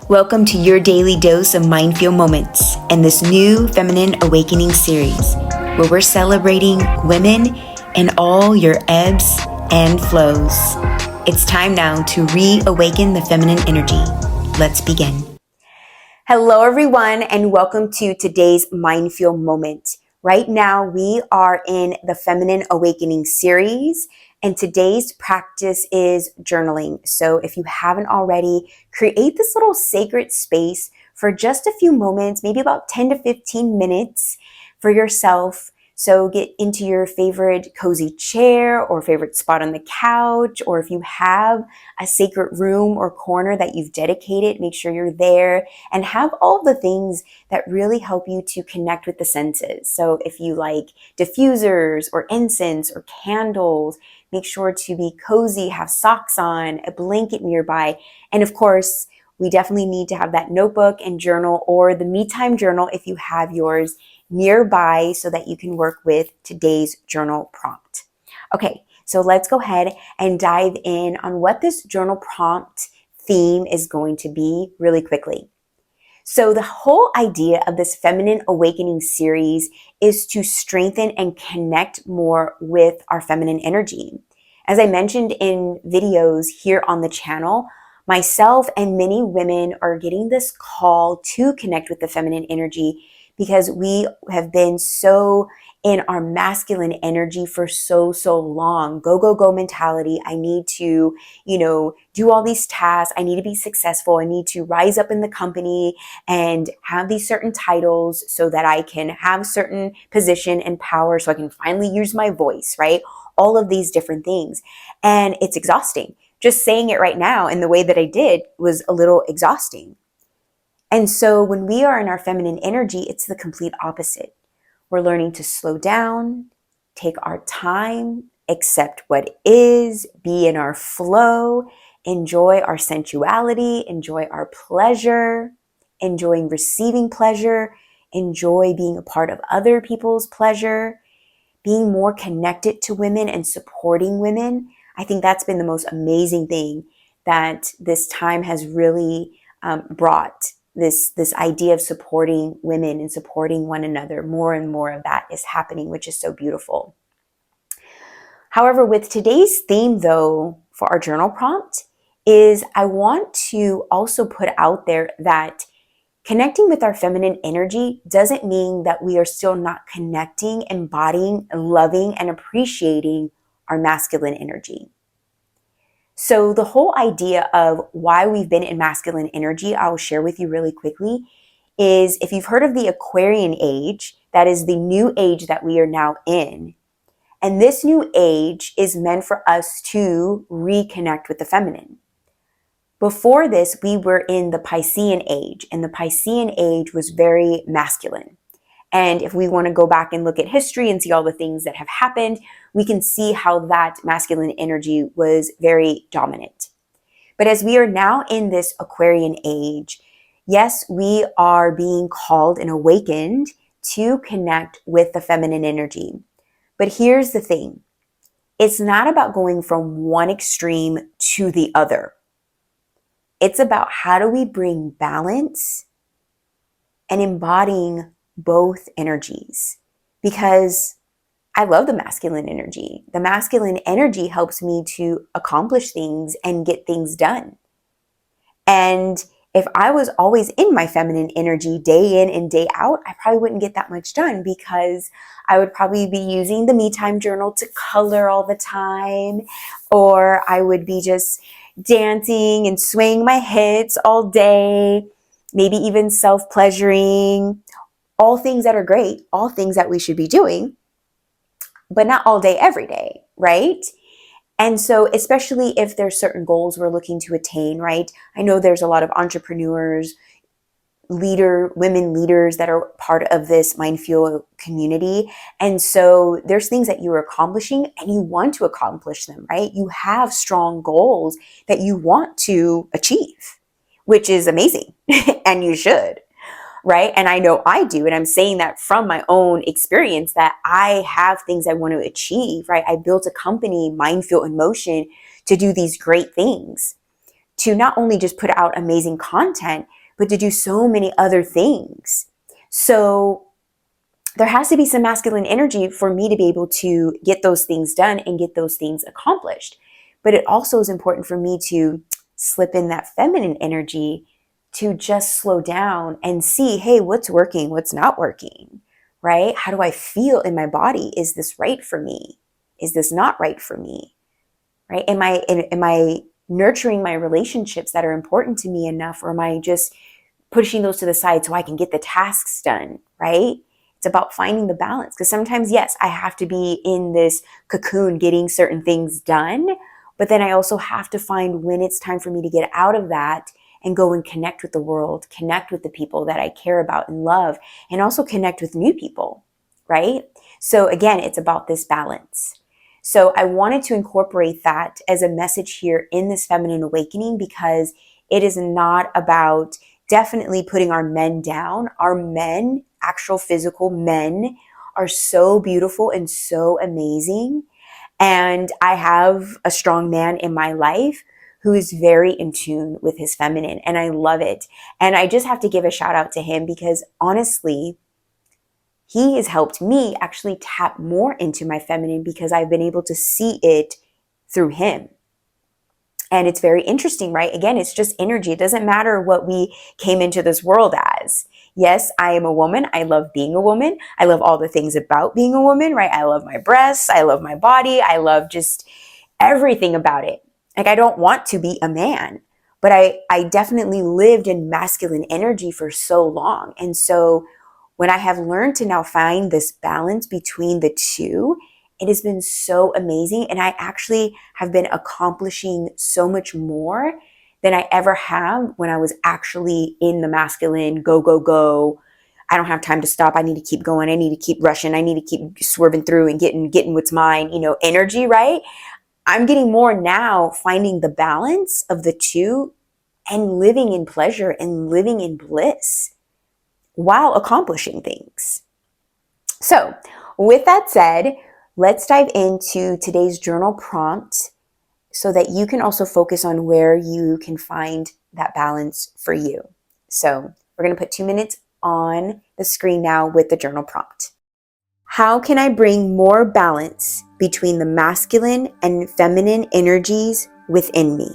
Welcome to your daily dose of MindFuel moments and this new Feminine Awakening series, where we're celebrating women and all your ebbs and flows. It's time now to reawaken the feminine energy. Let's begin. Hello, everyone, and welcome to today's MindFuel moment. Right now, we are in the Feminine Awakening series, and today's practice is journaling. So if you haven't already, create this little sacred space for just a few moments, maybe about 10 to 15 minutes for yourself. So get into your favorite cozy chair or favorite spot on the couch, or if you have a sacred room or corner that you've dedicated, make sure you're there and have all the things that really help you to connect with the senses. So if you like diffusers or incense or candles, make sure to be cozy, have socks on, a blanket nearby. And of course, we definitely need to have that notebook and journal, or the me time journal if you have yours nearby, so that you can work with today's journal prompt. Okay, so let's go ahead and dive in on what this journal prompt theme is going to be really quickly. So the whole idea of this Feminine Awakening series is to strengthen and connect more with our feminine energy. As I mentioned in videos here on the channel, myself and many women are getting this call to connect with the feminine energy because we have been so in our masculine energy for so long. Go, go, go mentality. I need to, do all these tasks. I need to be successful. I need to rise up in the company and have these certain titles so that I can have certain position and power, so I can finally use my voice, right? All of these different things. And it's exhausting. Just saying it right now in the way that I did was a little exhausting. And so when we are in our feminine energy, it's the complete opposite. We're learning to slow down, take our time, accept what is, be in our flow, enjoy our sensuality, enjoy our pleasure, enjoying receiving pleasure, enjoy being a part of other people's pleasure, being more connected to women and supporting women. I think that's been the most amazing thing that this time has really brought. This idea of supporting women and supporting one another. More and more of that is happening, which is so beautiful. However, with today's theme, though, for our journal prompt, is I want to also put out there that connecting with our feminine energy doesn't mean that we are still not connecting, embodying, loving, and appreciating our masculine energy. So the whole idea of why we've been in masculine energy, I'll share with you really quickly, is if you've heard of the Aquarian age, that is the new age that we are now in. And this new age is meant for us to reconnect with the feminine. Before this, we were in the Piscean age, and the Piscean age was very masculine. And if we want to go back and look at history and see all the things that have happened, we can see how that masculine energy was very dominant. But as we are now in this Aquarian age, yes, we are being called and awakened to connect with the feminine energy. But here's the thing. It's not about going from one extreme to the other. It's about how do we bring balance and embodying both energies, because I love the masculine energy. The masculine energy helps me to accomplish things and get things done. And if I was always in my feminine energy day in and day out, I probably wouldn't get that much done, because I would probably be using the me time journal to color all the time, or I would be just dancing and swaying my hips all day, maybe even self-pleasuring. All things that are great, all things that we should be doing, but not all day, every day, right? And so especially if there's certain goals we're looking to attain, right? I know there's a lot of entrepreneurs, women leaders that are part of this MindFuel community. And so there's things that you're accomplishing and you want to accomplish them, right? You have strong goals that you want to achieve, which is amazing, and you should. Right? And I know I do. And I'm saying that from my own experience, that I have things I want to achieve, right? I built a company, MindFuel in Motion, to do these great things, to not only just put out amazing content, but to do so many other things. So there has to be some masculine energy for me to be able to get those things done and get those things accomplished. But it also is important for me to slip in that feminine energy to just slow down and see, hey, what's working, what's not working, right? How do I feel in my body? Is this right for me? Is this not right for me, right? Am I nurturing my relationships that are important to me enough, or am I just pushing those to the side so I can get the tasks done, right? It's about finding the balance, because sometimes, yes, I have to be in this cocoon getting certain things done, but then I also have to find when it's time for me to get out of that and go and connect with the world, connect with the people that I care about and love, and also connect with new people, right? So again, it's about this balance. So I wanted to incorporate that as a message here in this feminine awakening, because it is not about definitely putting our men down. Our men, actual physical men, are so beautiful and so amazing. And I have a strong man in my life who is very in tune with his feminine, and I love it. And I just have to give a shout out to him, because honestly, he has helped me actually tap more into my feminine, because I've been able to see it through him. And it's very interesting, right? Again, it's just energy. It doesn't matter what we came into this world as. Yes, I am a woman. I love being a woman. I love all the things about being a woman, right? I love my breasts. I love my body. I love just everything about it. Like, I don't want to be a man, but I definitely lived in masculine energy for so long. And so when I have learned to now find this balance between the two, it has been so amazing. And I actually have been accomplishing so much more than I ever have when I was actually in the masculine go, go, go. I don't have time to stop. I need to keep going. I need to keep rushing. I need to keep swerving through and getting what's mine, energy, right? I'm getting more now, finding the balance of the two and living in pleasure and living in bliss while accomplishing things. So with that said, let's dive into today's journal prompt so that you can also focus on where you can find that balance for you. So we're going to put 2 minutes on the screen now with the journal prompt. How can I bring more balance between the masculine and feminine energies within me?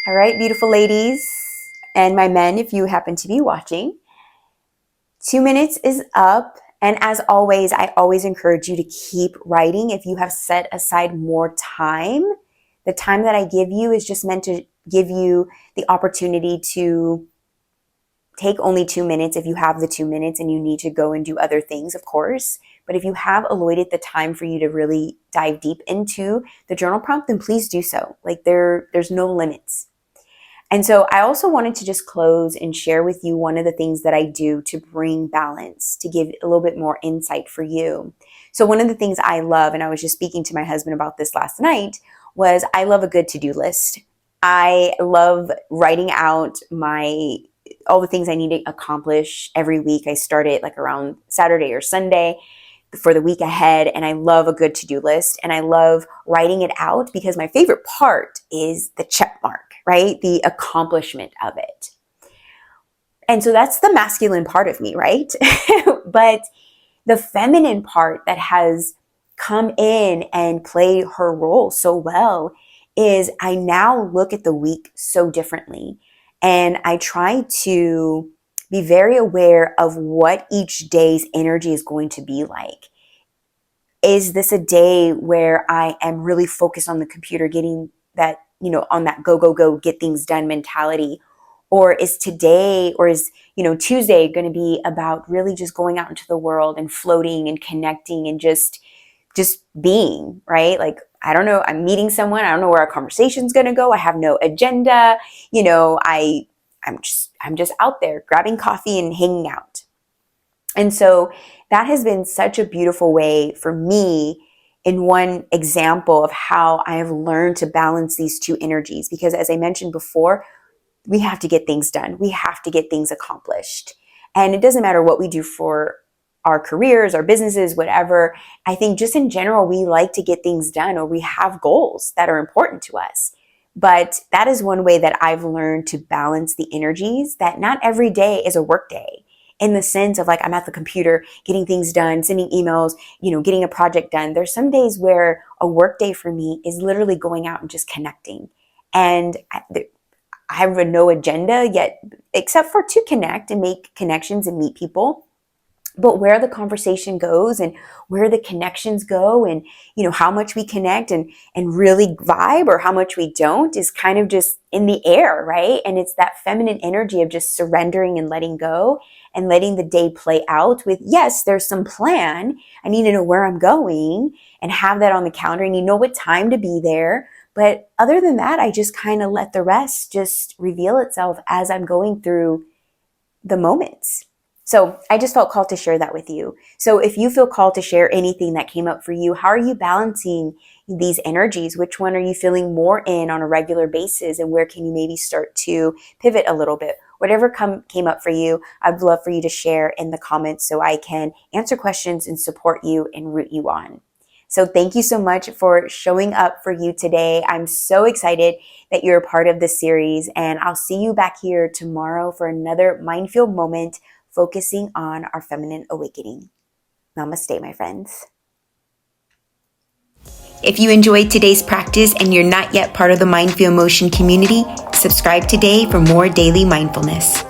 All right, beautiful ladies, and my men, if you happen to be watching, 2 minutes is up. And as always, I always encourage you to keep writing. If you have set aside more time, the time that I give you is just meant to give you the opportunity to take only 2 minutes if you have the 2 minutes and you need to go and do other things, of course. But if you have allotted the time for you to really dive deep into the journal prompt, then please do so. Like there's no limits. And so I also wanted to just close and share with you one of the things that I do to bring balance, to give a little bit more insight for you. So one of the things I love, and I was just speaking to my husband about this last night, was I love a good to-do list. I love writing out all the things I need to accomplish every week. I start it like around Saturday or Sunday for the week ahead, and I love a good to-do list, and I love writing it out because my favorite part is the check mark, right? The accomplishment of it. And so that's the masculine part of me, right? But the feminine part that has come in and played her role so well is I now look at the week so differently, and I try to be very aware of what each day's energy is going to be like. Is this a day where I am really focused on the computer, getting that, on that go, go, go, get things done mentality? Or is today, or is, Tuesday going to be about really just going out into the world and floating and connecting and just being, right? Like, I don't know, I'm meeting someone. I don't know where our conversation's going to go. I have no agenda. I'm just out there grabbing coffee and hanging out. And so that has been such a beautiful way for me, in one example of how I have learned to balance these two energies. Because as I mentioned before, we have to get things done. We have to get things accomplished. And it doesn't matter what we do for our careers, our businesses, whatever. I think just in general, we like to get things done, or we have goals that are important to us. But that is one way that I've learned to balance the energies, that not every day is a work day, in the sense of like, I'm at the computer getting things done, sending emails, getting a project done. There's some days where a work day for me is literally going out and just connecting. And I have no agenda yet, except for to connect and make connections and meet people. But where the conversation goes and where the connections go, and how much we connect and really vibe, or how much we don't, is kind of just in the air, right? And it's that feminine energy of just surrendering and letting go and letting the day play out with, yes, there's some plan. I need to know where I'm going and have that on the calendar, and what time to be there. But other than that, I just kind of let the rest just reveal itself as I'm going through the moments. So I just felt called to share that with you. So if you feel called to share anything that came up for you, how are you balancing these energies? Which one are you feeling more in on a regular basis? And where can you maybe start to pivot a little bit? Whatever came up for you, I'd love for you to share in the comments so I can answer questions and support you and root you on. So thank you so much for showing up for you today. I'm so excited that you're a part of this series, and I'll see you back here tomorrow for another MindFuel moment, focusing on our feminine awakening. Namaste, my friends. If you enjoyed today's practice and you're not yet part of the MindFuel Motion community, subscribe today for more daily mindfulness.